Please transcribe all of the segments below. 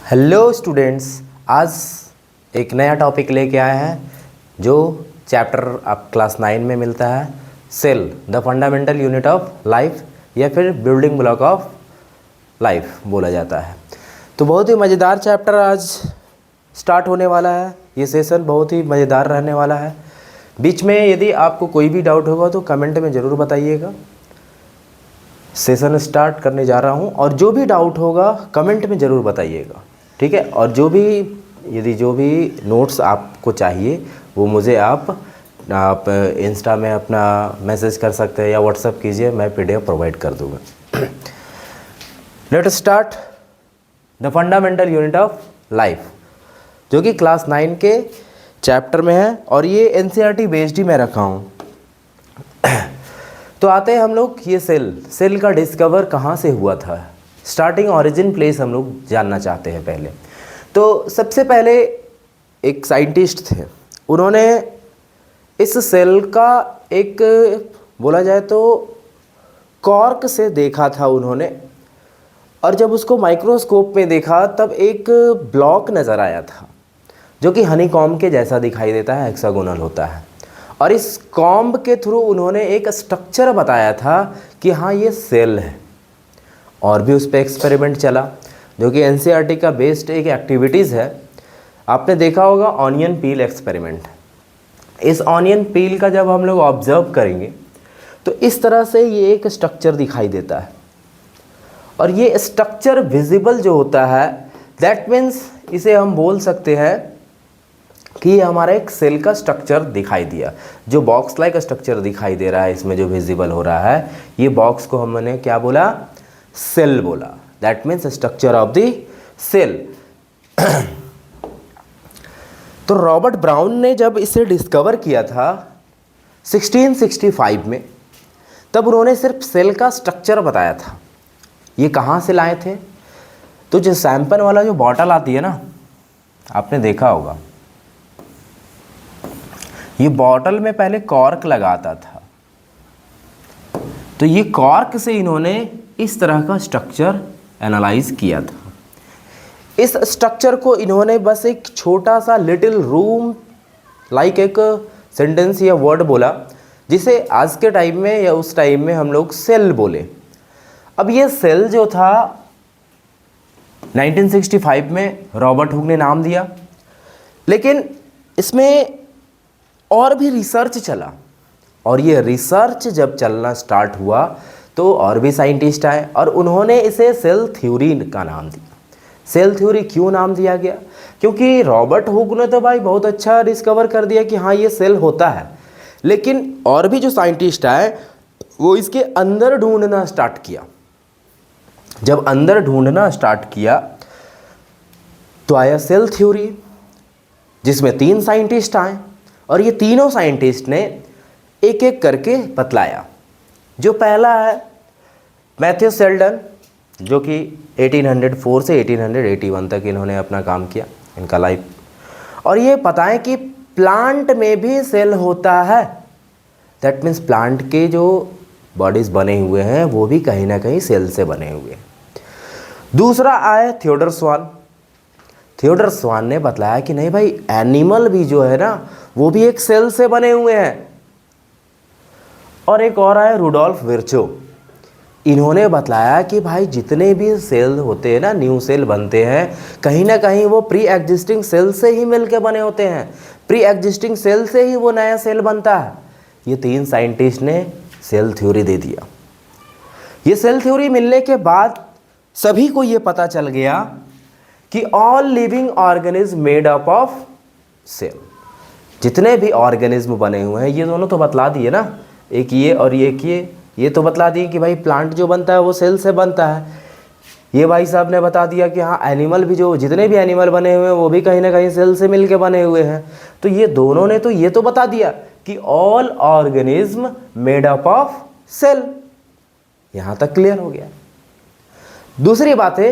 Hello students, आज एक नया टॉपिक लेके आए हैं जो चैप्टर आप क्लास 9 में मिलता है। Cell the fundamental unit of life या फिर बिल्डिंग ब्लॉक ऑफ लाइफ बोला जाता है। तो बहुत ही मज़ेदार चैप्टर आज स्टार्ट होने वाला है। ये सेशन बहुत ही मज़ेदार रहने वाला है। बीच में यदि आपको कोई भी डाउट होगा तो कमेंट में ज़रूर बताइएगा। सेशन स्टार्ट करने जा रहा हूँ और जो भी डाउट होगा कमेंट में ज़रूर बताइएगा, ठीक है। और जो भी नोट्स आपको चाहिए वो मुझे आप इंस्टा में अपना मैसेज कर सकते हैं या व्हाट्सएप कीजिए, मैं पीडीएफ प्रोवाइड कर दूँगा। Let us start the fundamental unit of life, जो कि क्लास 9 के चैप्टर में है और ये एनसीईआरटी बेस्ड ही मैं रखा हूँ। तो आते हैं हम लोग ये सेल का डिस्कवर कहाँ से हुआ था, स्टार्टिंग ओरिजिन प्लेस हम लोग जानना चाहते हैं पहले। तो सबसे पहले एक साइंटिस्ट थे, उन्होंने इस सेल का एक बोला जाए तो कॉर्क से देखा था उन्होंने, और जब उसको माइक्रोस्कोप में देखा तब एक ब्लॉक नज़र आया था जो कि हनीकॉम्ब के जैसा दिखाई देता है, हेक्सागोनल होता है। और इस कॉम्ब के थ्रू उन्होंने एक स्ट्रक्चर बताया था कि हाँ ये सेल है। और भी उस पर एक्सपेरिमेंट चला जो कि एनसीईआरटी का बेस्ड एक एक्टिविटीज़ है। आपने देखा होगा ऑनियन पील एक्सपेरिमेंट। इस ऑनियन पील का जब हम लोग ऑब्जर्व करेंगे तो इस तरह से ये एक स्ट्रक्चर दिखाई देता है, और ये स्ट्रक्चर विजिबल जो होता है दैट मीन्स इसे हम बोल सकते हैं कि ये हमारा एक सेल का स्ट्रक्चर दिखाई दिया। जो बॉक्स लाइक स्ट्रक्चर दिखाई दे रहा है इसमें जो विजिबल हो रहा है, ये बॉक्स को हमने क्या बोला, सेल बोला। That means structure of the cell. तो रॉबर्ट ब्राउन ने जब इसे डिस्कवर किया था 1665 में, तब उन्होंने सिर्फ सेल का स्ट्रक्चर बताया था। ये कहाँ से लाए थे, तो जो सैंपल वाला जो बॉटल आती है ना, आपने देखा होगा, ये बॉटल में पहले कॉर्क लगाता था। तो ये कॉर्क से इन्होंने इस तरह का स्ट्रक्चर एनालाइज किया था। इस स्ट्रक्चर को इन्होंने बस एक छोटा सा लिटिल रूम लाइक एक सेंटेंस या वर्ड बोला, जिसे आज के टाइम में या उस टाइम में हम लोग सेल बोले। अब ये सेल जो था 1965 में रॉबर्ट हुक ने नाम दिया, लेकिन इसमें और भी रिसर्च चला, और ये रिसर्च जब चलना स्टार्ट हुआ तो और भी साइंटिस्ट आए और उन्होंने इसे सेल थ्योरी का नाम दिया। सेल थ्योरी क्यों नाम दिया गया, क्योंकि रॉबर्ट हुक ने तो भाई बहुत अच्छा डिस्कवर कर दिया कि हाँ ये सेल होता है, लेकिन और भी जो साइंटिस्ट आए वो इसके अंदर ढूंढना स्टार्ट किया। जब अंदर ढूंढना स्टार्ट किया तो आया सेल थ्योरी, जिसमें 3 साइंटिस्ट आए और ये तीनों साइंटिस्ट ने एक एक करके बतलाया। जो पहला है मैथ्यू सेल्डन, जो कि 1804 से 1881 तक इन्होंने अपना काम किया, इनका लाइफ। और ये बताएं कि प्लांट में भी सेल होता है। दैट मीन्स प्लांट के जो बॉडीज बने हुए हैं वो भी कहीं ना कहीं सेल से बने हुए हैं। दूसरा आया थियोडर स्वान। थियोडर स्वान ने बतलाया कि नहीं भाई, एनिमल भी जो है ना वो भी एक सेल से बने हुए हैं। और एक और आया रुडोल्फ विर्चो। इन्होंने बतलाया कि भाई जितने भी सेल होते हैं ना, न्यू सेल बनते हैं, कहीं ना कहीं वो प्री एग्जिस्टिंग सेल से ही मिलके बने होते हैं। प्री एग्जिस्टिंग सेल से ही वो नया सेल बनता है। ये 3 साइंटिस्ट ने सेल थ्योरी दे दिया। ये सेल थ्योरी मिलने के बाद सभी को ये पता चल गया कि all living organism made up of cell. जितने भी ऑर्गेनिज्म बने हुए हैं, ये दोनों तो बतला दिए ना, एक ये और एक ये तो बतला दिए कि भाई प्लांट जो बनता है वो सेल से बनता है। ये भाई साहब ने बता दिया कि हाँ एनिमल भी, जो जितने भी एनिमल बने हुए हैं वो भी कहीं ना कहीं सेल से मिलके बने हुए हैं। तो ये दोनों ने तो ये तो बता दिया कि all organism made up of cell. यहाँ तक क्लियर हो गया। दूसरी बात है,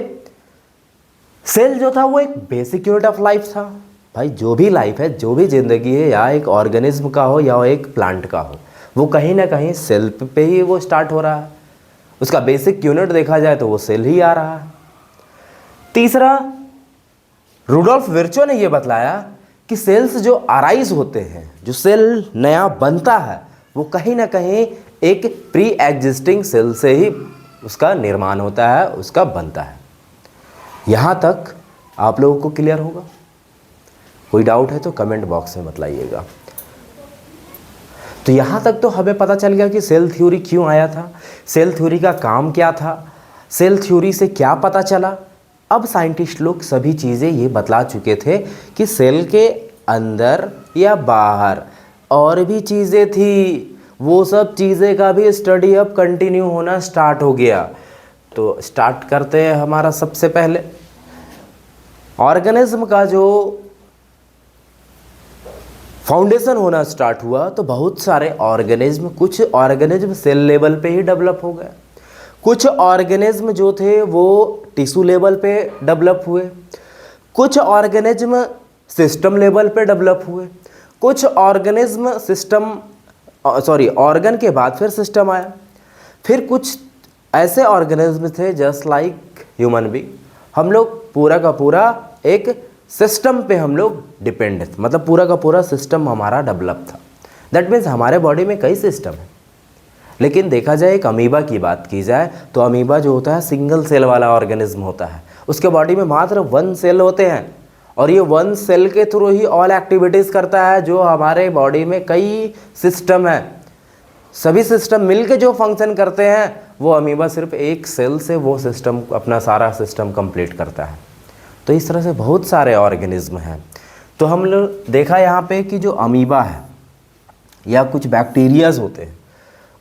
सेल जो था वो एक बेसिक यूनिट ऑफ लाइफ था। भाई जो भी लाइफ है, जो भी ज़िंदगी है, या एक ऑर्गेनिज्म का हो या एक प्लांट का हो, वो कहीं ना कहीं सेल पे ही वो स्टार्ट हो रहा है। उसका बेसिक यूनिट देखा जाए तो वो सेल ही आ रहा है। तीसरा रुडोल्फ विर्चो ने यह बतलाया कि सेल्स जो अराइज होते हैं, जो सेल नया बनता है, वो कहीं ना कहीं एक प्री एग्जिस्टिंग सेल से ही उसका निर्माण होता है, उसका बनता है। यहाँ तक आप लोगों को क्लियर होगा? कोई डाउट है तो कमेंट बॉक्स में बतलाइएगा। तो यहाँ तक तो हमें पता चल गया कि सेल थ्योरी क्यों आया था, सेल थ्योरी का काम क्या था, सेल थ्योरी से क्या पता चला। अब साइंटिस्ट लोग सभी चीज़ें ये बतला चुके थे कि सेल के अंदर या बाहर और भी चीज़ें थी, वो सब चीज़ें का भी स्टडी अब कंटिन्यू होना स्टार्ट हो गया। तो स्टार्ट करते हैं हमारा सबसे पहले ऑर्गेनिज्म का जो फाउंडेशन होना स्टार्ट हुआ। तो बहुत सारे ऑर्गेनिज्म, कुछ ऑर्गेनिज्म सेल लेवल पे ही डेवलप हो गए, कुछ ऑर्गेनिज्म जो थे वो टिश्यू लेवल पे डेवलप हुए, कुछ ऑर्गेनिज्म सिस्टम लेवल पे डेवलप हुए, कुछ ऑर्गेनिज्म ऑर्गन के बाद फिर सिस्टम आया, फिर कुछ ऐसे ऑर्गेनिज्म थे जस्ट लाइक ह्यूमन बीइंग। हम लोग पूरा का पूरा एक सिस्टम पे हम लोग डिपेंड, मतलब पूरा का पूरा सिस्टम हमारा डेवलप था। दैट मीन्स हमारे बॉडी में कई सिस्टम है। लेकिन देखा जाए एक अमीबा की बात की जाए तो अमीबा जो होता है सिंगल सेल वाला ऑर्गेनिज्म होता है। उसके बॉडी में मात्र 1 सेल होते हैं और ये 1 सेल के थ्रू ही ऑल एक्टिविटीज़ करता है। जो हमारे बॉडी में कई सिस्टम है, सभी सिस्टम मिलके जो फंक्शन करते हैं, वो अमीबा सिर्फ एक सेल से वो सिस्टम, अपना सारा सिस्टम कंप्लीट करता है। तो इस तरह से बहुत सारे ऑर्गेनिज्म हैं। तो हम लोग देखा यहाँ पे कि जो अमीबा है या कुछ बैक्टीरियाज होते हैं,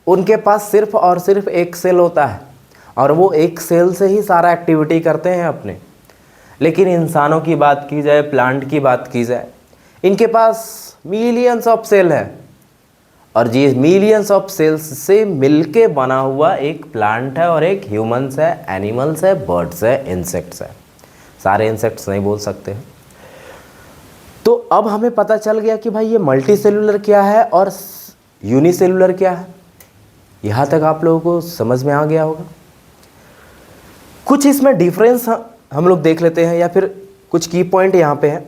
उनके पास सिर्फ और सिर्फ एक सेल होता है और वो एक सेल से ही सारा एक्टिविटी करते हैं अपने। लेकिन इंसानों की बात की जाए, प्लांट की बात की जाए, इनके पास मिलियंस ऑफ सेल है और ये मिलियंस ऑफ सेल्स से मिलके बना हुआ एक प्लांट है और एक ह्यूमंस है, एनिमल्स है, बर्ड्स है, इंसेक्ट्स है। सारे इंसेक्ट्स नहीं बोल सकते हैं। तो अब हमें पता चल गया कि भाई ये मल्टी सेलुलर क्या है और यूनिसेलुलर क्या है। यहाँ तक आप लोगों को समझ में आ गया होगा। कुछ इसमें डिफरेंस हम लोग देख लेते हैं या फिर कुछ की पॉइंट यहाँ पे हैं।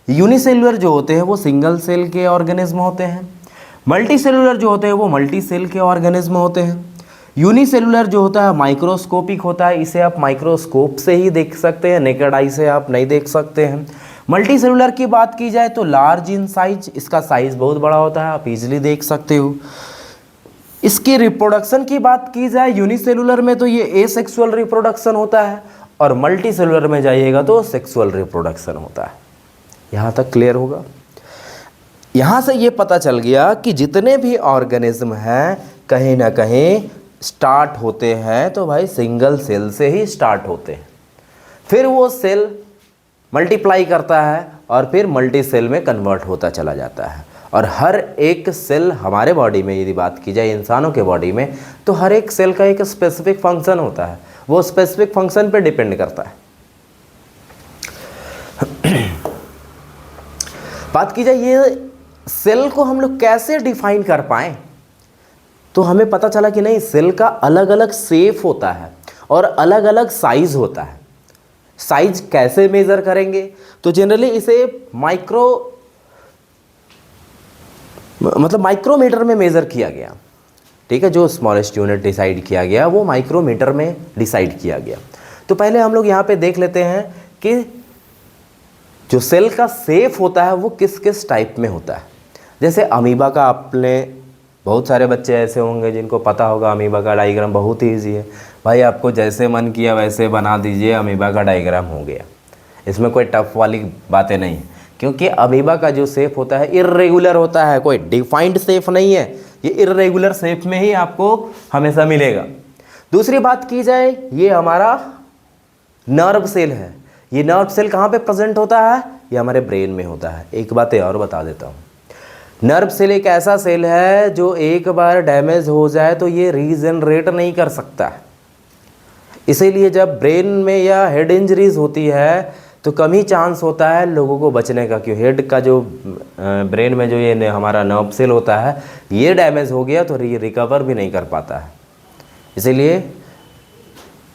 यूनिसेलुलर जो होते हैं वो सिंगल सेल के ऑर्गेनिज्म होते हैं, मल्टी सेलुलर जो होते हैं वो मल्टी सेल के ऑर्गेनिज्म होते हैं। यूनिसेलुलर जो होता है माइक्रोस्कोपिक होता है, इसे आप माइक्रोस्कोप से ही देख सकते हैं, नेकेड आई से आप नहीं देख सकते हैं। मल्टी सेलुलर की बात की जाए तो लार्ज इन साइज, इसका साइज बहुत बड़ा होता है, आप इजीली देख सकते हो। इसकी रिप्रोडक्शन की बात की जाए यूनिसेलुलर में तो ये एसेक्सुअल रिप्रोडक्शन होता है और मल्टी सेलुलर में जाइएगा तो सेक्सुअल रिप्रोडक्शन होता है। यहाँ तक क्लियर होगा। यहाँ से ये पता चल गया कि जितने भी ऑर्गेनिज्म हैं कहीं ना कहीं स्टार्ट होते हैं तो भाई सिंगल सेल से ही स्टार्ट होते हैं, फिर वो सेल मल्टीप्लाई करता है और फिर मल्टी सेल में कन्वर्ट होता चला जाता है। और हर एक सेल हमारे बॉडी में यदि बात की जाए इंसानों के बॉडी में, तो हर एक सेल का एक स्पेसिफिक फंक्शन होता है, वो स्पेसिफिक फंक्शन पे डिपेंड करता है। बात की जाए ये सेल को हम लोग कैसे डिफाइन कर पाएं, तो हमें पता चला कि नहीं, सेल का अलग अलग शेप होता है और अलग अलग साइज होता है। साइज कैसे मेजर करेंगे, तो जनरली इसे माइक्रोमीटर में मेजर किया गया। ठीक है, जो स्मॉलेस्ट यूनिट डिसाइड किया गया वो माइक्रोमीटर में डिसाइड किया गया। तो पहले हम लोग यहाँ पे देख लेते हैं कि जो सेल का शेप होता है वो किस किस टाइप में होता है। जैसे अमीबा का, आपने बहुत सारे बच्चे ऐसे होंगे जिनको पता होगा अमीबा का डायग्राम बहुत ही ईजी है। भाई आपको जैसे मन किया वैसे बना दीजिए, अमीबा का डायग्राम हो गया। इसमें कोई टफ वाली बातें नहीं है, क्योंकि अमीबा का जो शेप होता है इर्रेगुलर होता है, कोई डिफाइंड शेप नहीं है। ये इर्रेगुलर शेप में ही आपको हमेशा मिलेगा। दूसरी बात की जाए, ये हमारा नर्व सेल है। ये नर्व सेल कहाँ पे प्रेजेंट होता है, ये हमारे ब्रेन में होता है। एक बात और बता देता हूँ, नर्व सेल एक ऐसा सेल है जो एक बार डैमेज हो जाए तो ये रीजनरेट नहीं कर सकता। इसीलिए जब ब्रेन में या हेड इंजरीज होती है तो कम ही चांस होता है लोगों को बचने का, क्यों हेड का जो ब्रेन में जो ये हमारा नर्व सेल होता है ये डैमेज हो गया तो ये रिकवर भी नहीं कर पाता है। इसीलिए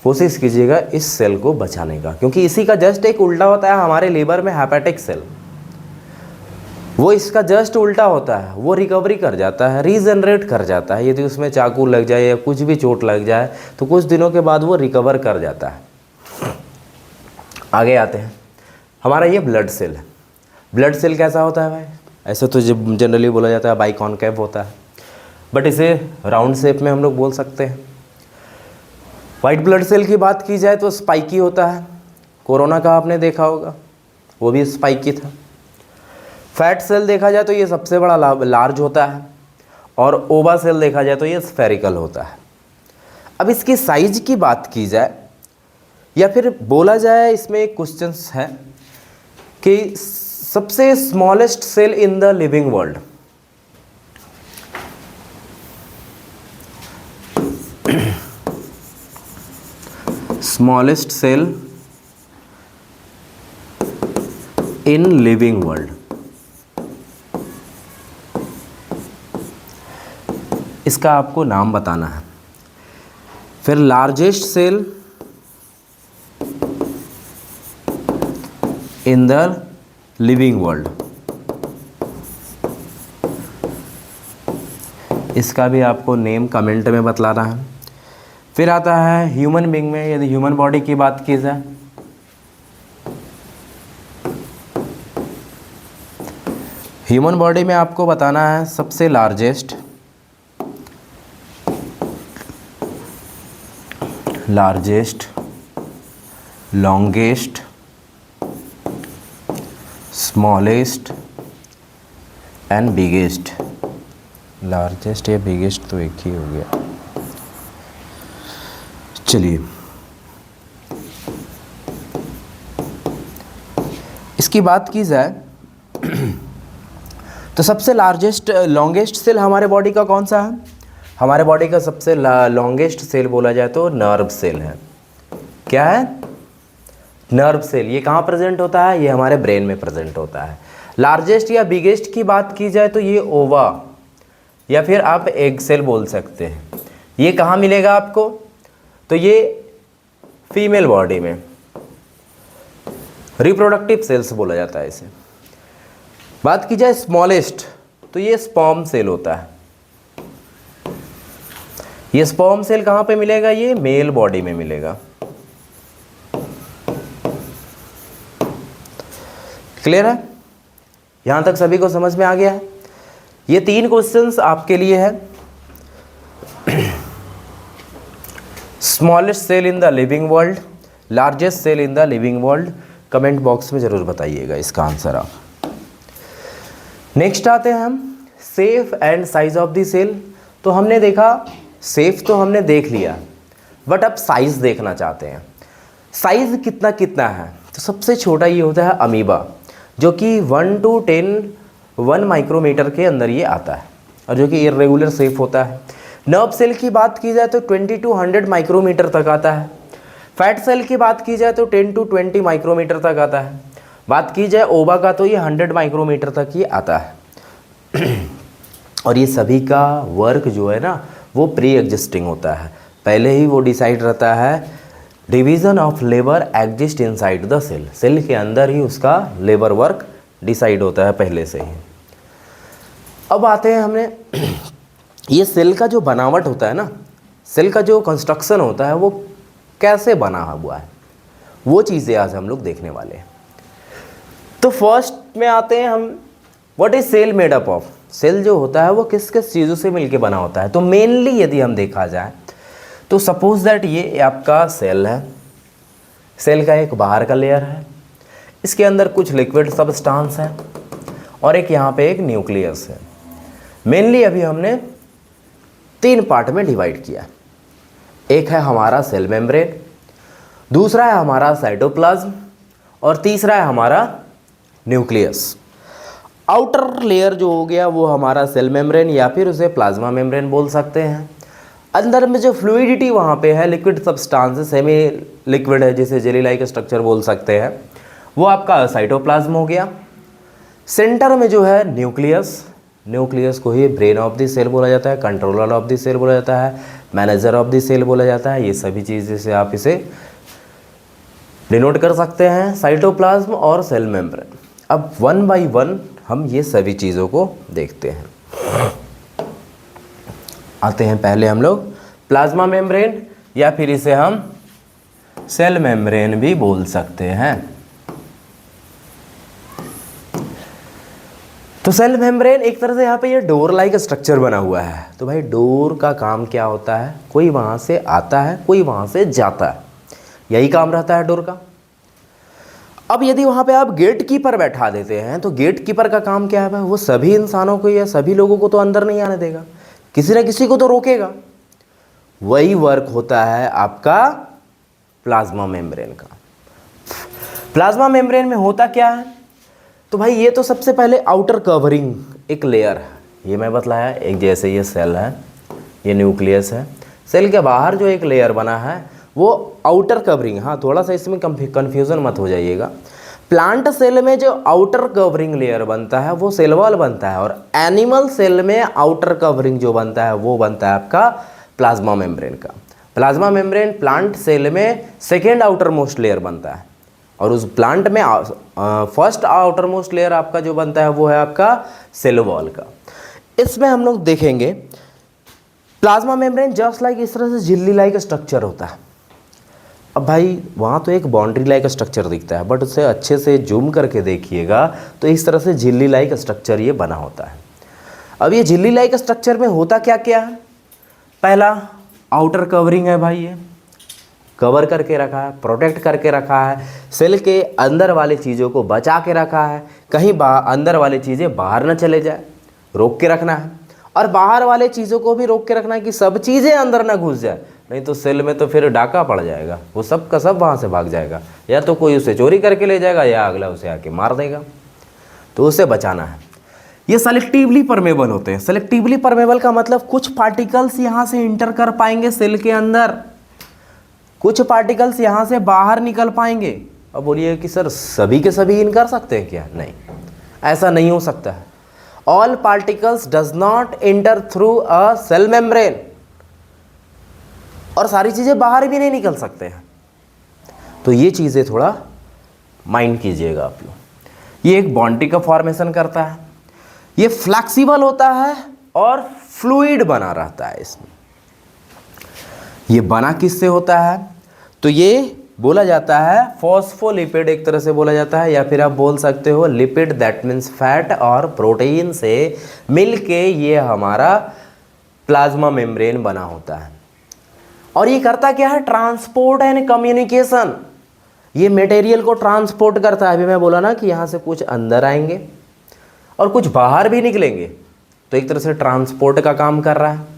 कोशिश कीजिएगा इस सेल को बचाने का, क्योंकि इसी का जस्ट एक उल्टा होता है हमारे लीवर में हेपेटिक सेल, वो इसका जस्ट उल्टा होता है, वो रिकवरी कर जाता है, रीजनरेट कर जाता है। यदि उसमें चाकू लग जाए या कुछ भी चोट लग जाए तो कुछ दिनों के बाद वो रिकवर कर जाता है। आगे आते हैं, हमारा ये ब्लड सेल है। ब्लड सेल कैसा होता है भाई? ऐसे तो जनरली बोला जाता है बाइकॉनकेव होता है, बट इसे राउंड शेप में हम लोग बोल सकते हैं। वाइट ब्लड सेल की बात की जाए तो स्पाइकी होता है। कोरोना का आपने देखा होगा, वो भी स्पाइकी था। फैट सेल देखा जाए तो ये सबसे बड़ा लार्ज होता है, और ओवा सेल देखा जाए तो ये स्फेरिकल होता है। अब इसकी साइज की बात की जाए या फिर बोला जाए, इसमें एक क्वेश्चन है कि सबसे smallest cell in the living world, smallest cell in living world, इसका आपको नाम बताना है। फिर largest cell in the living world, इसका भी आपको नेम कमेंट में बतलाना है। फिर आता है ह्यूमन बीइंग में, यदि ह्यूमन बॉडी की बात की जाए, ह्यूमन बॉडी में आपको बताना है सबसे largest, longest, smallest and biggest. Largest या बिगेस्ट तो एक ही हो गया। चलिए, इसकी बात की जाए तो सबसे लार्जेस्ट लॉन्गेस्ट सेल हमारे बॉडी का कौन सा है? हमारे बॉडी का सबसे लॉन्गेस्ट सेल बोला जाए तो नर्व सेल है। क्या है? Nerve cell. ये कहाँ प्रेजेंट होता है? ये हमारे ब्रेन में प्रेजेंट होता है। लार्जेस्ट या बिगेस्ट की बात की जाए तो ये ओवा या फिर आप एग सेल बोल सकते हैं। ये कहाँ मिलेगा आपको? तो ये फीमेल बॉडी में, रिप्रोडक्टिव सेल्स बोला जाता है इसे। बात की जाए स्मॉलेस्ट तो ये स्पर्म सेल होता है। ये स्पर्म सेल कहाँ पे मिलेगा? ये मेल बॉडी में मिलेगा। क्लियर है? यहां तक सभी को समझ में आ गया है? ये 3 क्वेश्चंस आपके लिए है। Smallest cell in the living world, largest cell in the living world, comment box में जरूर बताइएगा इसका आंसर आप। नेक्स्ट आते हैं हम shape and size of the cell. तो हमने देखा शेप तो हमने देख लिया, बट अब साइज देखना चाहते हैं। साइज कितना कितना है? तो सबसे छोटा ये होता है अमीबा, जो कि 1 to 1 माइक्रोमीटर के अंदर ये आता है और जो कि इर्रेगुलर शेप होता है। नर्व सेल की बात की जाए तो 20 to 100 माइक्रोमीटर तक आता है। फैट सेल की बात की जाए तो 10 to 20 माइक्रोमीटर तक आता है। बात की जाए ओवा का तो ये 100 माइक्रोमीटर तक ये आता है। और ये सभी का वर्क जो है ना वो प्री एग्जिस्टिंग होता है, पहले ही वो डिसाइड रहता है। Division of labour exist inside the cell, cell के अंदर ही उसका लेबर वर्क डिसाइड होता है पहले से ही। अब आते हैं हमने ये सेल का जो बनावट होता है ना, सेल का जो कंस्ट्रक्शन होता है वो कैसे बना हुआ है, वो चीज़ें आज हम लोग देखने वाले हैं। तो फर्स्ट में आते हैं हम, what is cell made up of. Cell जो होता है वो किस किस चीज़ों से मिलके बना होता है? तो मेनली यदि हम देखा जाए तो सपोज दैट ये आपका सेल है। सेल का एक बाहर का लेयर है, इसके अंदर कुछ लिक्विड सब्सटेंस है और एक यहाँ पे एक न्यूक्लियस है। मेनली अभी हमने 3 पार्ट में डिवाइड किया। एक है हमारा सेल मेम्ब्रेन, दूसरा है हमारा साइटोप्लाज्म और तीसरा है हमारा न्यूक्लियस। आउटर लेयर जो हो गया वो हमारा सेल मेम्ब्रेन या फिर उसे प्लाज्मा मेम्ब्रेन बोल सकते हैं। अंदर में जो फ्लूइडिटी वहाँ पे है, लिक्विड सब्सटेंस सेमी लिक्विड है जिसे जेली लाइक स्ट्रक्चर बोल सकते हैं, वो आपका साइटोप्लाज्म हो गया। सेंटर में जो है न्यूक्लियस, न्यूक्लियस को ही ब्रेन ऑफ द सेल बोला जाता है, कंट्रोलर ऑफ द सेल बोला जाता है, मैनेजर ऑफ द सेल बोला जाता है। ये सभी चीज़ें से आप इसे डिनोट कर सकते हैं, साइटोप्लाज्म और सेल मेम्ब्रेन। अब वन बाय वन हम ये सभी चीज़ों को देखते हैं। आते हैं पहले हम लोग प्लाज्मा मेम्ब्रेन, या फिर इसे हम सेल मेम्ब्रेन भी बोल सकते हैं। तो सेल मेम्ब्रेन एक तरह से यहाँ पे ये डोर लाइक स्ट्रक्चर बना हुआ है। तो भाई डोर का काम क्या होता है, कोई वहाँ से आता है, कोई वहाँ से जाता है, यही काम रहता है डोर का। अब यदि वहाँ पे आप गेट कीपर बैठा देते हैं तो गेट कीपर का काम क्या है, वो सभी इंसानों को या सभी लोगों को तो अंदर नहीं आने देगा, किसी न किसी को तो रोकेगा। वही वर्क होता है आपका प्लाज्मा मेम्ब्रेन का। प्लाज्मा मेम्ब्रेन में होता क्या है, तो भाई ये तो सबसे पहले आउटर कवरिंग एक लेयर है, ये मैं बतलाया। एक जैसे ये सेल है, ये न्यूक्लियस है, सेल के बाहर जो एक लेयर बना है वो आउटर कवरिंग। हाँ, थोड़ा सा इसमें कन्फ्यूज़न मत हो जाइएगा। प्लांट सेल में जो आउटर कवरिंग लेयर बनता है वो सेल वॉल बनता है, और एनिमल सेल में आउटर कवरिंग जो बनता है वो बनता है आपका प्लाज्मा मेम्ब्रेन का। प्लाज्मा मेम्ब्रेन प्लांट सेल में सेकेंड आउटर मोस्ट लेयर बनता है, और उस प्लांट में फर्स्ट आउटर मोस्ट लेयर आपका जो बनता है वो है आपका सेल वॉल का। इसमें हम लोग देखेंगे प्लाज्मा मेम्ब्रेन जस्ट लाइक इस तरह से झिल्ली लाइक स्ट्रक्चर होता है। अब भाई वहाँ तो एक बाउंड्री लाइक स्ट्रक्चर दिखता है, बट उसे अच्छे से जूम करके देखिएगा तो इस तरह से झिल्ली लाइक स्ट्रक्चर ये बना होता है। अब ये झिल्ली लाइक स्ट्रक्चर में होता क्या क्या है, पहला आउटर कवरिंग है भाई, ये कवर करके रखा है, प्रोटेक्ट करके रखा है, सेल के अंदर वाली चीज़ों को बचा के रखा है, कहीं अंदर वाली चीज़ें बाहर न चले जाए, रोक के रखना है। और बाहर वाले चीज़ों को भी रोक के रखना है कि सब चीज़ें अंदर ना घुस जाए, नहीं तो सेल में तो फिर डाका पड़ जाएगा, वो सब का सब वहाँ से भाग जाएगा, या तो कोई उसे चोरी करके ले जाएगा या अगला उसे आके मार देगा। तो उसे बचाना है। ये सेलेक्टिवली परमेबल होते हैं। सेलेक्टिवली परमेबल का मतलब कुछ पार्टिकल्स यहाँ से इंटर कर पाएंगे सेल के अंदर, कुछ पार्टिकल्स यहाँ से बाहर निकल पाएंगे। अब बोलिए कि सर सभी के सभी इन कर सकते हैं क्या, नहीं, ऐसा नहीं हो सकता है। All particles does not enter through a cell membrane, और सारी चीज़ें बाहर भी नहीं निकल सकते हैं। तो ये चीज़ें थोड़ा माइंड कीजिएगा आप लोग। ये एक बॉन्डी का फॉर्मेशन करता है, ये फ्लेक्सिबल होता है और फ्लूइड बना रहता है इसमें। ये बना किससे होता है, तो ये बोला जाता है फॉस्फोलिपिड एक तरह से बोला जाता है, या फिर आप बोल सकते हो लिपिड, दैट मीन्स फैट और प्रोटीन से मिलके ये हमारा प्लाज्मा मेम्ब्रेन बना होता है। और ये करता क्या है, ट्रांसपोर्ट एंड कम्युनिकेशन। ये मटेरियल को ट्रांसपोर्ट करता है। अभी मैं बोला ना कि यहाँ से कुछ अंदर आएंगे और कुछ बाहर भी निकलेंगे, तो एक तरह से ट्रांसपोर्ट का काम कर रहा है।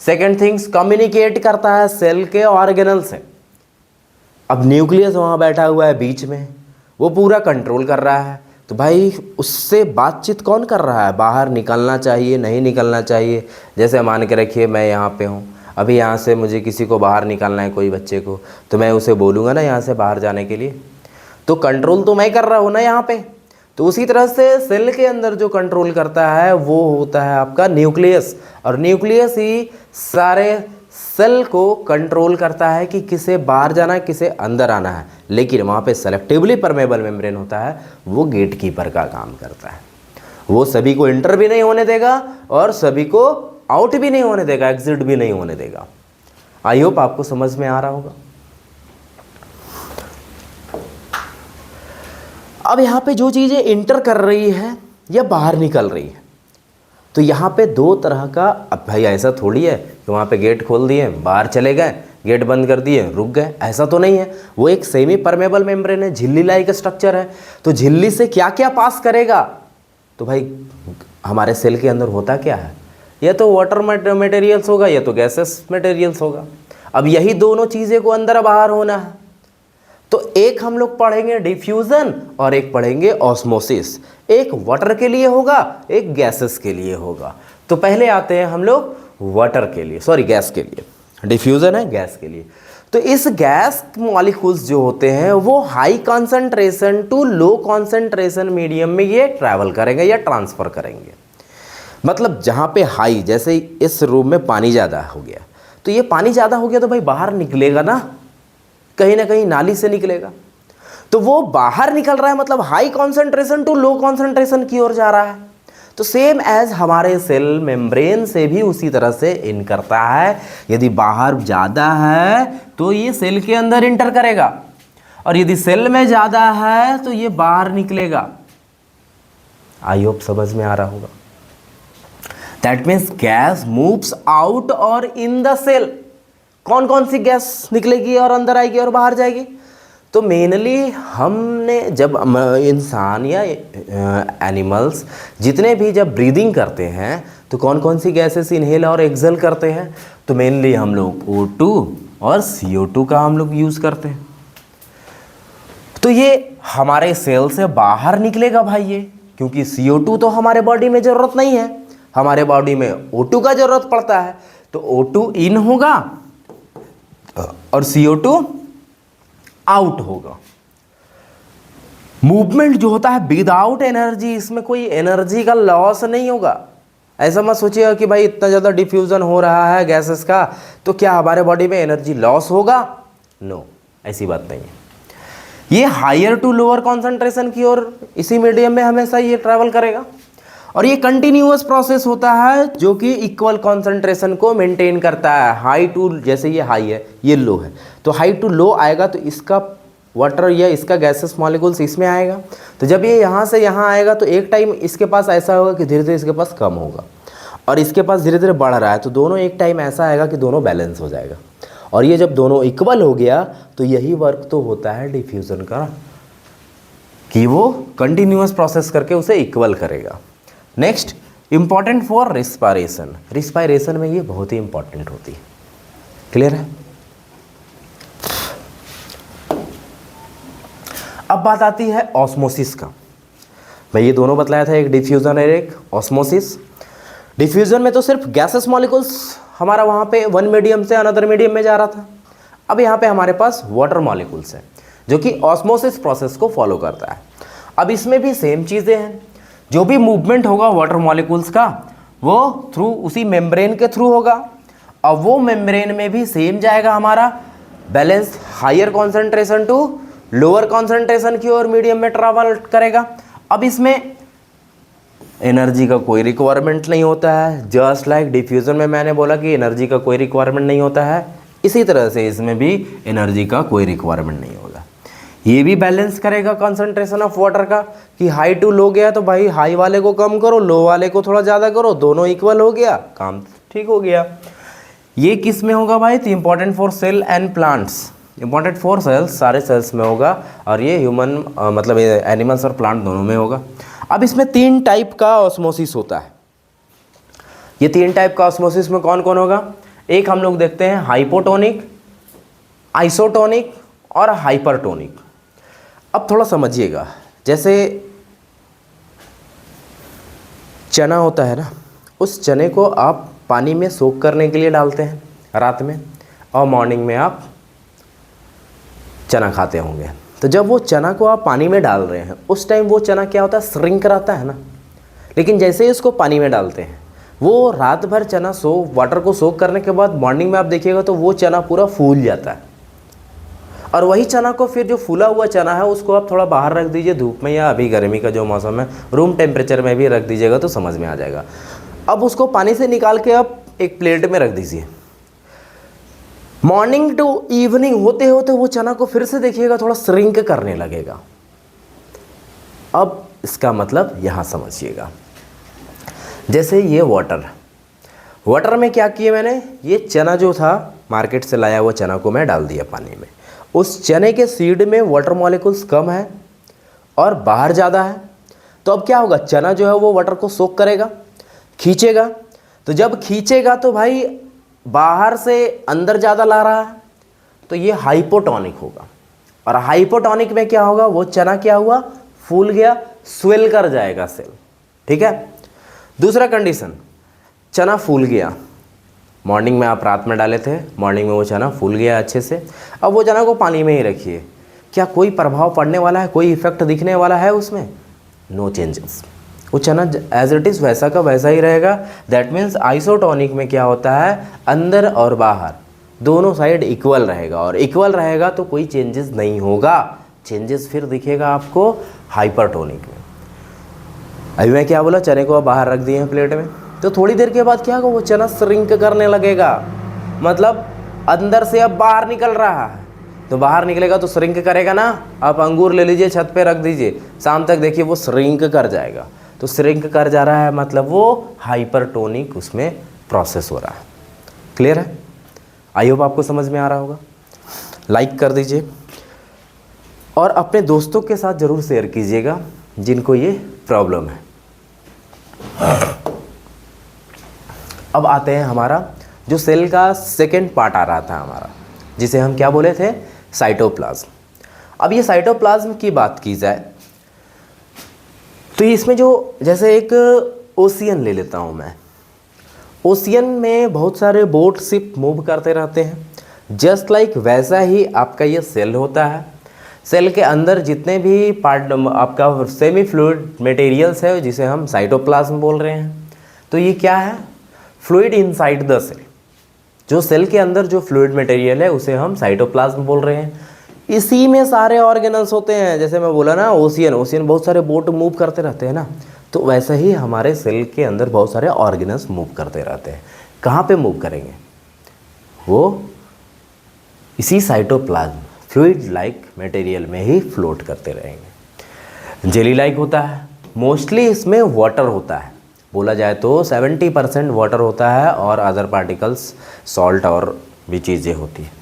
सेकेंड थिंग्स, कम्युनिकेट करता है सेल के ऑर्गेनल से। अब न्यूक्लियस वहाँ बैठा हुआ है बीच में, वो पूरा कंट्रोल कर रहा है। तो भाई उससे बातचीत कौन कर रहा है, बाहर निकलना चाहिए नहीं निकलना चाहिए। जैसे मान के रखिए मैं यहाँ पे हूँ, अभी यहाँ से मुझे किसी को बाहर निकलना है, कोई बच्चे को, तो मैं उसे बोलूँगा ना यहाँ से बाहर जाने के लिए, तो कंट्रोल तो मैं कर रहा हूँ ना यहाँ पे। तो उसी तरह से सेल के अंदर जो कंट्रोल करता है वो होता है आपका न्यूक्लियस, और न्यूक्लियस ही सारे सेल को कंट्रोल करता है कि किसे बाहर जाना है, किसे अंदर आना है। लेकिन वहाँ पे सेलेक्टिवली परमेबल मेम्ब्रेन होता है, वो गेट कीपर का काम करता है। वो सभी को इंटर भी नहीं होने देगा और सभी को आउट भी नहीं होने देगा, एग्जिट भी नहीं होने देगा। आई होप आपको समझ में आ रहा होगा। अब यहाँ पे जो चीज़ें इंटर कर रही है या बाहर निकल रही है, तो यहाँ पे दो तरह का। अब भाई ऐसा थोड़ी है कि वहाँ पे गेट खोल दिए, बाहर चले गए, गेट बंद कर दिए, रुक गए, ऐसा तो नहीं है। वो एक सेमी परमेबल मेम्ब्रेन है, झिल्ली लाइक स्ट्रक्चर है। तो झिल्ली से क्या क्या पास करेगा, तो भाई हमारे सेल के अंदर होता क्या है, या तो वाटर मटेरियल्स होगा या तो गैसेस मटेरियल्स होगा। अब यही दोनों चीज़ें को अंदर बाहर होना है। तो एक हम लोग पढ़ेंगे डिफ्यूज़न और एक पढ़ेंगे ऑस्मोसिस। एक वाटर के लिए होगा, एक गैसेस के लिए होगा। तो पहले आते हैं हम लोग वाटर के लिए, सॉरी गैस के लिए। डिफ्यूज़न है गैस के लिए। तो इस गैस मॉलिक्यूल्स जो होते हैं वो high concentration to low concentration medium में ये ट्रैवल करेंगे या ट्रांसफ़र करेंगे। मतलब जहाँ पे हाई, जैसे इस रूम में पानी ज़्यादा हो गया तो ये पानी ज़्यादा हो गया तो भाई बाहर निकलेगा ना कहीं नाली से निकलेगा। तो वो बाहर निकल रहा है मतलब high concentration to low concentration की ओर जा रहा है। तो सेम एज हमारे सेल मेम्ब्रेन से भी उसी तरह से इन करता है। यदि बाहर ज़्यादा है तो ये सेल के अंदर इंटर करेगा, और यदि सेल में ज़्यादा है तो ये बाहर निकलेगा। आई होप समझ में आ रहा होगा। That means gas moves out और इन द सेल। कौन कौन सी गैस निकलेगी और अंदर आएगी और बाहर जाएगी? तो मेनली हमने जब इंसान या एनिमल्स जितने भी जब ब्रीदिंग करते हैं तो कौन कौन सी गैसेस इनहेल और एक्सहेल करते हैं? तो मेनली हम लोग O2 और CO2 का हम लोग यूज़ करते हैं। तो ये हमारे सेल से बाहर निकलेगा भाई ये, क्योंकि CO2 तो हमारे बॉडी में ज़रूरत नहीं है, हमारे बॉडी में O2 का ज़रूरत पड़ता है। तो O2 इन होगा और CO2 आउट होगा। मूवमेंट जो होता है विदाउट एनर्जी, इसमें कोई एनर्जी का लॉस नहीं होगा। ऐसा मत सोचिएगा कि भाई इतना ज़्यादा डिफ्यूज़न हो रहा है गैसेस का तो क्या हमारे बॉडी में एनर्जी लॉस होगा? नो, ऐसी बात नहीं है। ये हायर टू लोअर कॉन्सेंट्रेशन की ओर इसी मीडियम में हमेशा ये ट्रैवल करेगा, और ये कंटिन्यूअस प्रोसेस होता है जो कि इक्वल कॉन्सेंट्रेशन को मेंटेन करता है। हाई टू, जैसे ये हाई है ये लो है, तो हाई टू लो आएगा तो इसका वाटर या इसका गैसेस मॉलिक्यूल्स इसमें आएगा। तो जब ये यहाँ से यहाँ आएगा तो एक टाइम इसके पास ऐसा होगा कि धीरे धीरे इसके पास कम होगा, और इसके पास धीरे धीरे बढ़ रहा है, तो दोनों एक टाइम ऐसा आएगा कि दोनों बैलेंस हो जाएगा। और ये जब दोनों इक्वल हो गया तो यही वर्क तो होता है डिफ्यूज़न का, कि वो कंटिन्यूअस प्रोसेस करके उसे इक्वल करेगा। Next, important for respiration. Respiration में ये बहुत ही इंपॉर्टेंट होती है। क्लियर है? अब बात आती है ऑस्मोसिस का। मैं ये दोनों बतलाया था, एक डिफ्यूज़न और एक ऑस्मोसिस। डिफ्यूज़न में तो सिर्फ गैसेस मॉलिक्यूल्स हमारा वहाँ पे वन मीडियम से अनदर मीडियम में जा रहा था। अब यहाँ पे हमारे पास वाटर मॉलिक्यूल्स है जो कि ऑस्मोसिस प्रोसेस को फॉलो करता है। अब इसमें भी सेम चीज़ें हैं, जो भी मूवमेंट होगा वाटर मॉलिक्यूल्स का वो थ्रू उसी मेम्ब्रेन के थ्रू होगा, और वो मेम्ब्रेन में भी सेम जाएगा हमारा balance higher concentration to lower concentration की ओर मीडियम में ट्रैवल करेगा। अब इसमें एनर्जी का कोई रिक्वायरमेंट नहीं होता है, जस्ट लाइक डिफ्यूज़न में मैंने बोला कि एनर्जी का कोई रिक्वायरमेंट नहीं होता है, इसी तरह से इसमें भी एनर्जी का कोई रिक्वायरमेंट नहीं होगा। ये भी बैलेंस करेगा कंसंट्रेशन ऑफ वाटर का, कि हाई टू लो गया तो भाई हाई वाले को कम करो, लो वाले को थोड़ा ज़्यादा करो, दोनों इक्वल हो गया, काम ठीक हो गया। ये किस में होगा भाई? तो important for cell and plants. Important for cells, सारे सेल्स में होगा, और ये ह्यूमन मतलब एनिमल्स और प्लांट दोनों में होगा। अब इसमें 3 टाइप का ऑस्मोसिस होता है। ये 3 टाइप का ऑस्मोसिस में कौन कौन होगा? एक हम लोग देखते हैं हाइपोटोनिक, आइसोटोनिक और हाइपरटोनिक। अब थोड़ा समझिएगा, जैसे चना होता है ना, उस चने को आप पानी में सोक करने के लिए डालते हैं रात में, और मॉर्निंग में आप चना खाते होंगे। तो जब वो चना को आप पानी में डाल रहे हैं उस टाइम वो चना क्या होता है? श्रिंक रहता है ना। लेकिन जैसे ही उसको पानी में डालते हैं, वो रात भर चना वाटर को सोक करने के बाद मॉर्निंग में आप देखिएगा तो वो चना पूरा फूल जाता है, और वही चना को फिर जो फूला हुआ चना है उसको आप थोड़ा बाहर रख दीजिए धूप में, या अभी गर्मी का जो मौसम है रूम टेम्परेचर में भी रख दीजिएगा तो समझ में आ जाएगा। अब उसको पानी से निकाल के आप एक प्लेट में रख दीजिए। मॉर्निंग टू इवनिंग होते होते वो चना को फिर से देखिएगा थोड़ा श्रिंक करने लगेगा। अब इसका मतलब यहाँ समझिएगा, जैसे ये वाटर में क्या किया मैंने, ये चना जो था मार्केट से लाया हुआ चना को मैं डाल दिया पानी में। उस चने के सीड में वाटर मॉलिक्यूल्स कम है और बाहर ज़्यादा है, तो अब क्या होगा? चना जो है वो वाटर को सोक करेगा, खींचेगा। तो जब खींचेगा तो भाई बाहर से अंदर ज़्यादा ला रहा है, तो ये हाइपोटोनिक होगा। और हाइपोटोनिक में क्या होगा? वो चना क्या हुआ? फूल गया, स्वेल कर जाएगा सेल। ठीक है। दूसरा कंडीशन, चना फूल गया, मॉर्निंग में आप रात में डाले थे, मॉर्निंग में वो चना फूल गया अच्छे से। अब वो चना को पानी में ही रखिए, क्या कोई प्रभाव पड़ने वाला है? कोई इफेक्ट दिखने वाला है उसमें? No changes. वो चना एज इट इज़ वैसा का वैसा ही रहेगा। दैट मीन्स आइसोटोनिक में क्या होता है, अंदर और बाहर दोनों साइड इक्वल रहेगा, और इक्वल रहेगा तो कोई चेंजेस नहीं होगा। चेंजेस फिर दिखेगा आपको हाइपरटोनिक में। अभी मैं क्या बोला, चने को आप बाहर रख दिए हैं प्लेट में, तो थोड़ी देर के बाद क्या होगा, वो चना श्रिंक करने लगेगा, मतलब अंदर से अब बाहर निकल रहा है। तो बाहर निकलेगा तो श्रिंक करेगा ना। आप अंगूर ले लीजिए, छत पे रख दीजिए, शाम तक देखिए वो श्रिंक कर जाएगा। तो श्रिंक कर जा रहा है मतलब वो हाइपरटोनिक उसमें प्रोसेस हो रहा है। क्लियर है? आई होप आपको समझ में आ रहा होगा। लाइक कर दीजिए और अपने दोस्तों के साथ ज़रूर शेयर कीजिएगा जिनको ये प्रॉब्लम है। अब आते हैं हमारा जो सेल का सेकेंड पार्ट आ रहा था हमारा, जिसे हम क्या बोले थे, साइटोप्लाज्म। अब ये साइटोप्लाज्म की बात की जाए तो इसमें जो जैसे एक ओशियन ले लेता हूँ मैं। ओशियन में बहुत सारे बोट शिप मूव करते रहते हैं, जस्ट लाइक वैसा ही आपका ये सेल होता है। सेल के अंदर जितने भी पार्ट आपका सेमी फ्लूइड मटेरियल्स है जिसे हम साइटोप्लाज्म बोल रहे हैं। तो ये क्या है, फ्लूइड इनसाइड द सेल। जो सेल के अंदर जो फ्लूइड मटेरियल है उसे हम साइटोप्लाज्म बोल रहे हैं। इसी में सारे ऑर्गेनल्स होते हैं। जैसे मैं बोला ना, ओशियन बहुत सारे बोट मूव करते रहते हैं ना, तो वैसे ही हमारे सेल के अंदर बहुत सारे ऑर्गेनल्स मूव करते रहते हैं। कहाँ पे मूव करेंगे, वो इसी साइटोप्लाज्म फ्लूइड लाइक मटेरियल में ही फ्लोट करते रहेंगे। जेली लाइक होता है, मोस्टली इसमें वाटर होता है। बोला जाए तो 70% वाटर होता है और अदर पार्टिकल्स सॉल्ट और भी चीज़ें होती है।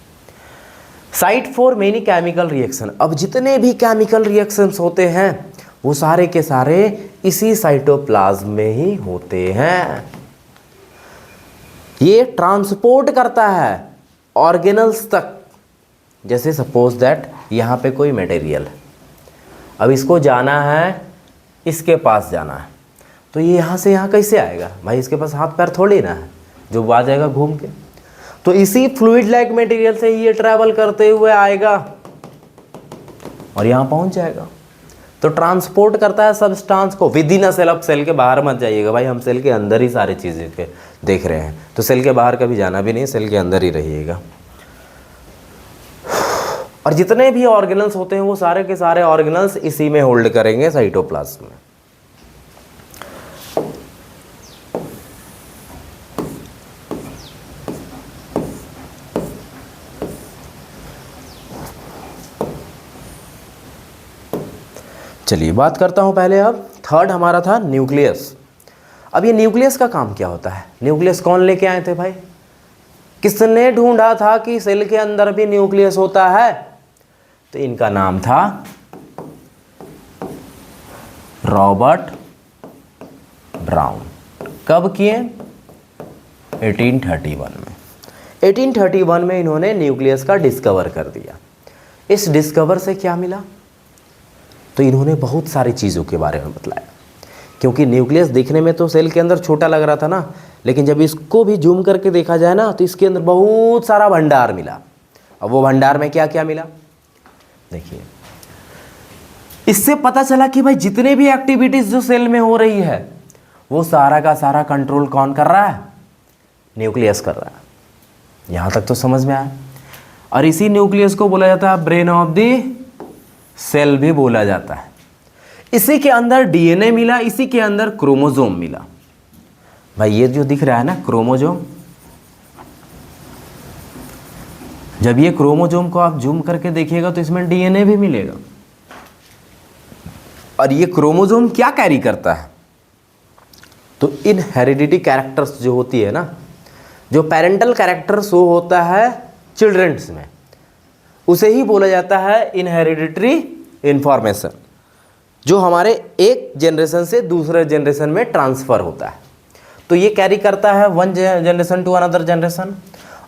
Site for many chemical reaction. अब जितने भी केमिकल रिएक्शंस होते हैं वो सारे के सारे इसी साइटोप्लाज्म में ही होते हैं। ये ट्रांसपोर्ट करता है ऑर्गेनल्स तक। जैसे सपोज दैट यहाँ पे कोई मटेरियल है, अब इसको जाना है, इसके पास जाना है, तो ये यहाँ से यहाँ कैसे आएगा भाई, इसके पास हाथ पैर थोड़ी ना है जो आ जाएगा घूम के। तो इसी फ्लूइड लाइक मटेरियल से ये ट्रैवल करते हुए आएगा और यहाँ पहुँच जाएगा। तो ट्रांसपोर्ट करता है सब्सटेंस को विद इन अ सेल। अब सेल के बाहर मत जाइएगा भाई, हम सेल के अंदर ही सारी चीज़ें के देख रहे हैं, तो सेल के बाहर कभी जाना भी नहीं, सेल के अंदर ही रहिएगा। और जितने भी ऑर्गेनल्स होते हैं वो सारे के सारे ऑर्गेनल्स इसी में होल्ड करेंगे, साइटोप्लाज्म में। चलिए बात करता हूँ पहले। अब थर्ड हमारा था न्यूक्लियस। अब ये न्यूक्लियस का काम क्या होता है, न्यूक्लियस कौन लेके आए थे भाई, किसने ढूंढा था कि सेल के अंदर भी न्यूक्लियस होता है, तो इनका नाम था रॉबर्ट ब्राउन। कब किए, 1831 में। 1831 में इन्होंने न्यूक्लियस का डिस्कवर कर दिया। इस डिस्कवर से क्या मिला, तो इन्होंने बहुत सारी चीज़ों के बारे में बतलाया। क्योंकि न्यूक्लियस देखने में तो सेल के अंदर छोटा लग रहा था ना, लेकिन जब इसको भी जूम करके देखा जाए ना तो इसके अंदर बहुत सारा भंडार मिला। अब वो भंडार में क्या क्या मिला देखिए, इससे पता चला कि भाई जितने भी एक्टिविटीज़ जो सेल में हो रही है वो सारा का सारा कंट्रोल कौन कर रहा है, न्यूक्लियस कर रहा है। यहाँ तक तो समझ में आया। और इसी न्यूक्लियस को बोला जाता है ब्रेन ऑफ द सेल भी बोला जाता है। इसी के अंदर डीएनए मिला, इसी के अंदर क्रोमोसोम मिला। भाई ये जो दिख रहा है ना क्रोमोसोम, जब ये क्रोमोसोम को आप जूम करके देखिएगा तो इसमें डीएनए भी मिलेगा। और ये क्रोमोसोम क्या कैरी करता है, तो इन हेरिडिटी कैरेक्टर्स जो होती है ना, जो पेरेंटल कैरेक्टर शो होता है चिल्ड्रंस में, उसे ही बोला जाता है इनहेरिडिटरी इंफॉर्मेशन, जो हमारे एक जनरेशन से दूसरे जनरेशन में ट्रांसफ़र होता है। तो ये कैरी करता है one generation to another generation.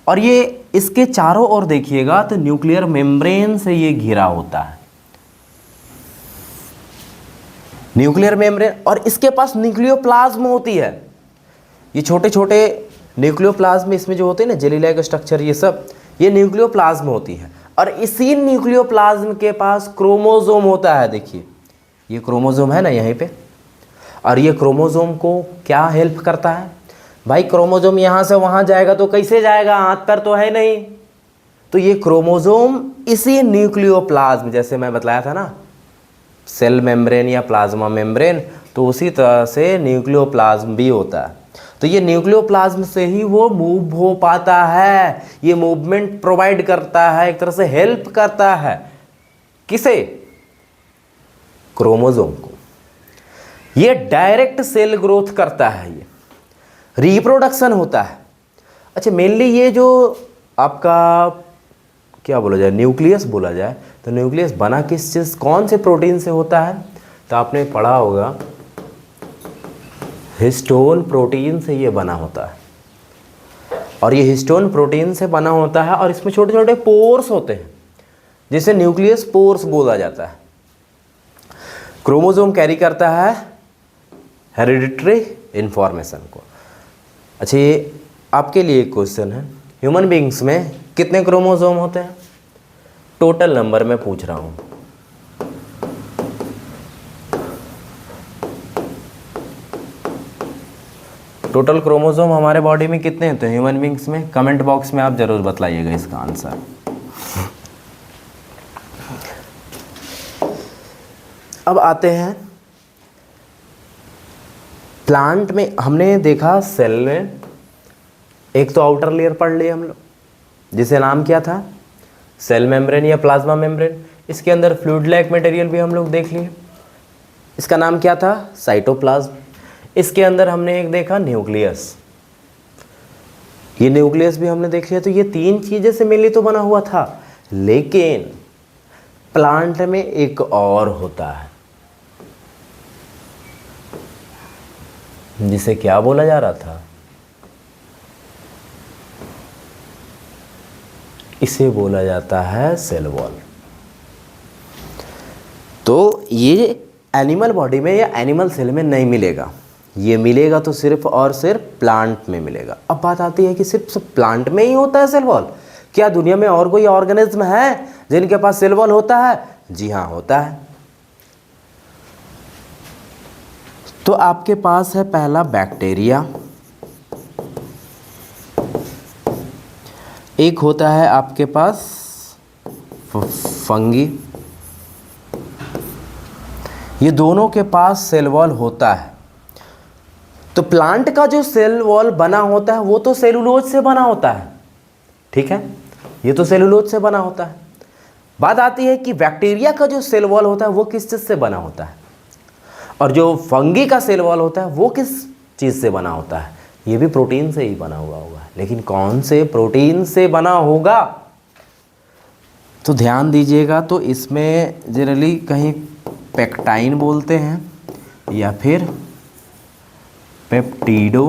और ये इसके चारों ओर देखिएगा तो न्यूक्लियर मेम्ब्रेन से ये घिरा होता है, न्यूक्लियर मेम्ब्रेन। और इसके पास न्यूक्लियोप्लाज्म होती है। ये छोटे छोटे न्यूक्लियोप्लाज्म इसमें जो होते हैं ना, जेली लाइक स्ट्रक्चर, ये सब ये न्यूक्लियोप्लाज्म होती है। और इसी न्यूक्लियोप्लाज्म के पास क्रोमोसोम होता है। देखिए ये क्रोमोसोम है ना यहीं पे, और ये क्रोमोसोम को क्या हेल्प करता है? भाई क्रोमोसोम यहाँ से वहाँ जाएगा तो कैसे जाएगा, हाथ पैर तो है नहीं। तो ये क्रोमोसोम इसी न्यूक्लियोप्लाज्म, जैसे मैं बताया था ना सेल मेम्ब्रेन या प्लाज्मा मेम्ब्रेन, तो उसी तरह से न्यूक्लियोप्लाज्म भी होता है। तो ये न्यूक्लियोप्लाज्म से ही वो मूव हो पाता है, ये मूवमेंट प्रोवाइड करता है, एक तरह से हेल्प करता है। किसे? क्रोमोसोम को। ये डायरेक्ट सेल ग्रोथ करता है, ये रिप्रोडक्शन होता है। अच्छा, मेनली ये जो आपका क्या बोला जाए, न्यूक्लियस बोला जाए, तो न्यूक्लियस बना किस चीज़, कौन से प्रोटीन से होता है? तो आपने पढ़ा होगा हिस्टोन प्रोटीन से ये बना होता है। और ये हिस्टोन प्रोटीन से बना होता है और इसमें छोटे छोटे पोर्स होते हैं जिसे न्यूक्लियस पोर्स बोला जाता है। क्रोमोसोम कैरी करता है हेरिडिटरी इंफॉर्मेशन को। अच्छा, ये आपके लिए एक क्वेश्चन है, ह्यूमन बीइंग्स में कितने क्रोमोसोम होते हैं? टोटल नंबर में पूछ रहा हूँ। टोटल क्रोमोसोम हमारे बॉडी में कितने होते हैं ह्यूमन बीइंग्स में? कमेंट बॉक्स में आप जरूर बतलाइएगा इसका आंसर। अब आते हैं प्लांट में। हमने देखा सेल में एक तो आउटर लेयर पढ़ लिए हम लोग, जिसे नाम क्या था, सेल मेम्ब्रेन या प्लाज्मा मेम्ब्रेन। इसके अंदर फ्लूइड लाइक मटेरियल भी हम लोग देख लिए, इसका नाम क्या था, साइटोप्लाज्म। इसके अंदर हमने एक देखा न्यूक्लियस, ये न्यूक्लियस भी हमने देख लिया। तो ये तीन चीजें से मिलकर तो बना हुआ था, लेकिन प्लांट में एक और होता है जिसे क्या बोला जा रहा था, इसे बोला जाता है सेल वॉल। तो ये एनिमल बॉडी में या एनिमल सेल में नहीं मिलेगा, ये मिलेगा तो सिर्फ और सिर्फ प्लांट में मिलेगा। अब बात आती है कि सिर्फ प्लांट में ही होता है सेल वॉल, क्या दुनिया में और कोई ऑर्गेनिज्म है जिनके पास सेल वॉल होता है? जी हाँ, होता है। तो आपके पास है पहला बैक्टीरिया, एक होता है आपके पास फंगी, ये दोनों के पास सेल वॉल होता है। तो प्लांट का जो सेल वॉल बना होता है वो तो सेलुलोज से बना होता है, ठीक है, ये तो सेलुलोज से बना होता है। बात आती है कि बैक्टीरिया का जो सेल वॉल होता है वो किस चीज़ से बना होता है, और जो फंगी का सेल वॉल होता है वो किस चीज़ से बना होता है? ये भी प्रोटीन से ही बना हुआ होगा, लेकिन कौन से प्रोटीन से बना होगा? तो ध्यान दीजिएगा, तो इसमें जनरली कहीं पेक्टाइन बोलते हैं या फिर पेप्टिडो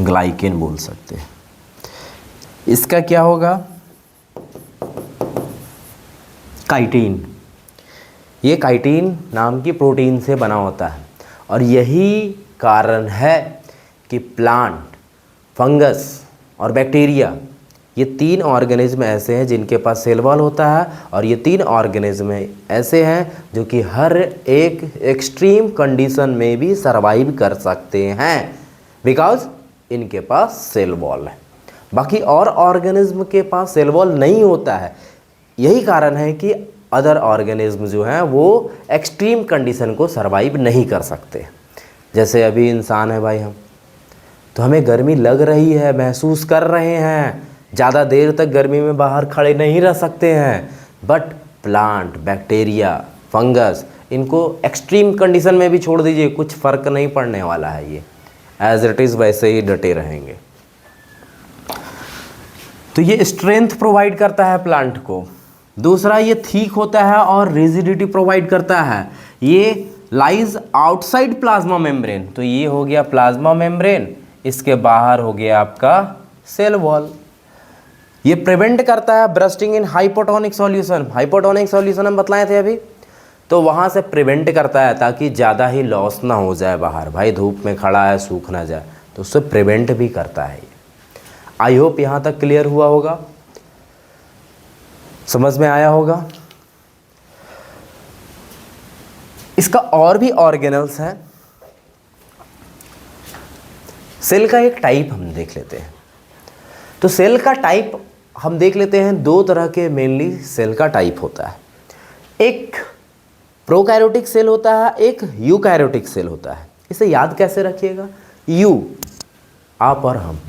ग्लाइकेन बोल सकते हैं। इसका क्या होगा? काइटिन। ये काइटिन नाम की प्रोटीन से बना होता है, और यही कारण है कि प्लांट, फंगस और बैक्टीरिया, ये तीन ऑर्गेनिज्म ऐसे हैं जिनके पास सेल वॉल होता है, और ये तीन ऑर्गेनिज्म ऐसे हैं जो कि हर एक एक्सट्रीम कंडीशन में भी सरवाइव कर सकते हैं, बिकॉज इनके पास सेल वॉल है। बाकी और ऑर्गेनिज्म के पास सेल वॉल नहीं होता है। यही कारण है कि अदर ऑर्गेनिज्म जो हैं वो एक्सट्रीम कंडीशन को सरवाइव नहीं कर सकते। जैसे अभी इंसान है भाई, हम तो हमें गर्मी लग रही है, महसूस कर रहे हैं, ज़्यादा देर तक गर्मी में बाहर खड़े नहीं रह सकते हैं, बट प्लांट, बैक्टीरिया, फंगस, इनको एक्सट्रीम कंडीशन में भी छोड़ दीजिए, कुछ फ़र्क नहीं पड़ने वाला है, ये एज इट इज़ वैसे ही डटे रहेंगे। तो ये स्ट्रेंथ प्रोवाइड करता है प्लांट को। दूसरा, ये थिक होता है और रिजिडिटी प्रोवाइड करता है। ये लाइज आउटसाइड प्लाज्मा मेम्ब्रेन, तो ये हो गया प्लाज्मा मेम्ब्रेन, इसके बाहर हो गया आपका सेल वॉल। ये प्रिवेंट करता है ब्रस्टिंग इन हाइपोटोनिक सॉल्यूशन। हाइपोटोनिक सॉल्यूशन हम बतलाए थे अभी, तो वहाँ से प्रिवेंट करता है ताकि ज़्यादा ही लॉस ना हो जाए बाहर, भाई धूप में खड़ा है सूख ना जाए, तो उससे प्रिवेंट भी करता है। आई होप यहाँ तक क्लियर हुआ होगा, समझ में आया होगा। इसका और भी ऑर्गेनल्स हैं। सेल का एक टाइप हम देख लेते हैं। तो सेल का टाइप हम देख लेते हैं, दो तरह के मेनली सेल का टाइप होता है। एक प्रोकैरियोटिक सेल होता है, एक यूकैरियोटिक सेल होता है। इसे याद कैसे रखिएगा, यू आप और हम,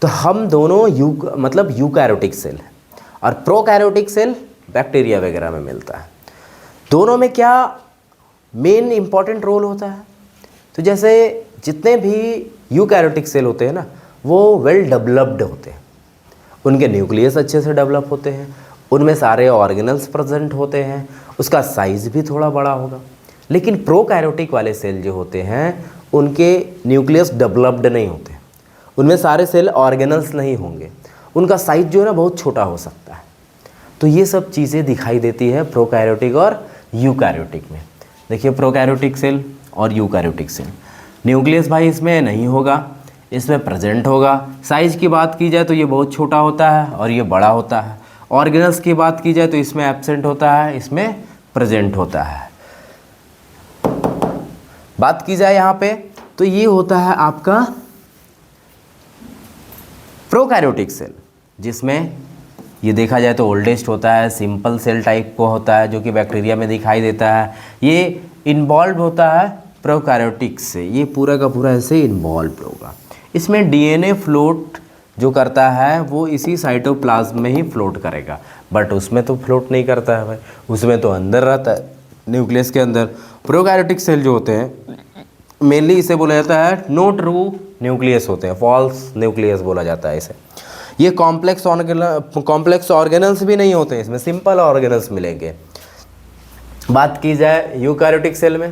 तो हम दोनों मतलब यूकैरियोटिक सेल है, और प्रोकैरियोटिक सेल बैक्टीरिया वगैरह में मिलता है। दोनों में क्या मेन इंपॉर्टेंट रोल होता है, तो जैसे जितने भी यूकैरियोटिक सेल होते हैं ना, वो वेल डेवलप्ड होते हैं, उनके न्यूक्लियस अच्छे से डेवलप होते हैं, उनमें सारे ऑर्गेनल्स प्रेजेंट होते हैं, उसका साइज़ भी थोड़ा बड़ा होगा। लेकिन प्रोकैरियोटिक वाले सेल जो होते हैं, उनके न्यूक्लियस डेवलप्ड नहीं होते, उनमें सारे सेल ऑर्गेनल्स नहीं होंगे, उनका साइज जो है ना बहुत छोटा हो सकता है। तो ये सब चीज़ें दिखाई देती है प्रोकैरियोटिक और यूकैरियोटिक में। देखिए प्रोकैरियोटिक सेल और यूकैरियोटिक सेल, न्यूक्लियस भाई इसमें नहीं होगा, इसमें प्रेजेंट होगा। साइज़ की बात की जाए तो ये बहुत छोटा होता है और ये बड़ा होता है। ऑर्गेनल्स की बात की जाए तो इसमें एब्सेंट होता है, इसमें प्रेजेंट होता है। बात की जाए यहाँ पे तो ये होता है आपका प्रोकैरियोटिक सेल, जिसमें ये देखा जाए तो ओल्डेस्ट होता है, सिंपल सेल टाइप को होता है, जो कि बैक्टीरिया में दिखाई देता है। ये इन्वॉल्व होता है प्रोकैरियोटिक से, ये पूरा का पूरा ऐसे इन्वॉल्व होगा। इसमें डीएनए फ्लोट जो करता है वो इसी साइटोप्लाज्म में ही फ्लोट करेगा, बट उसमें तो फ्लोट नहीं करता है भाई, उसमें तो अंदर रहता है न्यूक्लियस के अंदर। प्रोकैरियोटिक सेल जो होते हैं मेनली इसे बोला जाता है नो ट्रू न्यूक्लियस होते हैं, फॉल्स न्यूक्लियस बोला जाता है इसे। ये कॉम्प्लेक्स ऑर्गेनल्स भी नहीं होते हैं, इसमें सिंपल ऑर्गेनल्स मिलेंगे। बात की जाए यूकैरियोटिक सेल में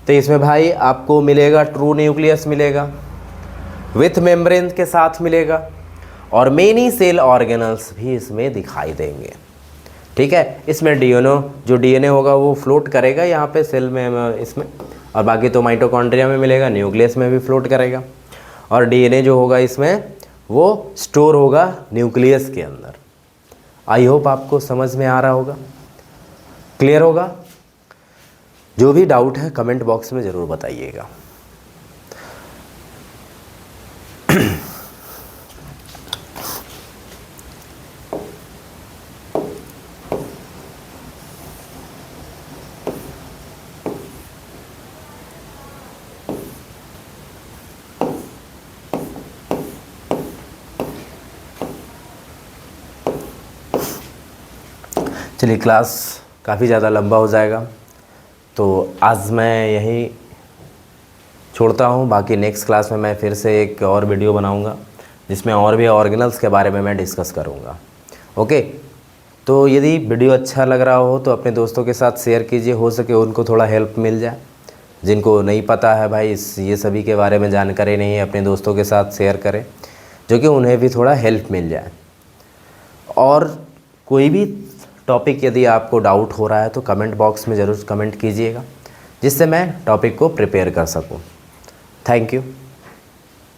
तो इसमें भाई आपको मिलेगा ट्रू न्यूक्लियस मिलेगा, विथ मेम्ब्रेन के साथ मिलेगा, और मेनी सेल ऑर्गेनल्स भी इसमें दिखाई देंगे। ठीक है, इसमें डीएनए होगा वो फ्लोट करेगा यहाँ पे सेल में इसमें, और बाकी तो माइटोकॉन्ड्रिया में मिलेगा, न्यूक्लियस में भी फ्लोट करेगा, और डीएनए जो होगा इसमें वो स्टोर होगा न्यूक्लियस के अंदर। आई होप आपको समझ में आ रहा होगा, क्लियर होगा। जो भी डाउट है कमेंट बॉक्स में ज़रूर बताइएगा। चलिए, क्लास काफ़ी ज़्यादा लंबा हो जाएगा, तो आज मैं यहीं छोड़ता हूँ। बाकी नेक्स्ट क्लास में मैं फिर से एक और वीडियो बनाऊँगा जिसमें और भी ऑर्गेनल्स के बारे में मैं डिस्कस करूँगा। ओके, तो यदि वीडियो अच्छा लग रहा हो तो अपने दोस्तों के साथ शेयर कीजिए, हो सके उनको थोड़ा हेल्प मिल जाए। जिनको नहीं पता है भाई ये सभी के बारे में जानकारी नहीं है, अपने दोस्तों के साथ शेयर करें, जो कि उन्हें भी थोड़ा हेल्प मिल जाए। और कोई भी टॉपिक यदि आपको डाउट हो रहा है तो कमेंट बॉक्स में ज़रूर कमेंट कीजिएगा, जिससे मैं टॉपिक को प्रिपेयर कर सकूं। Thank you.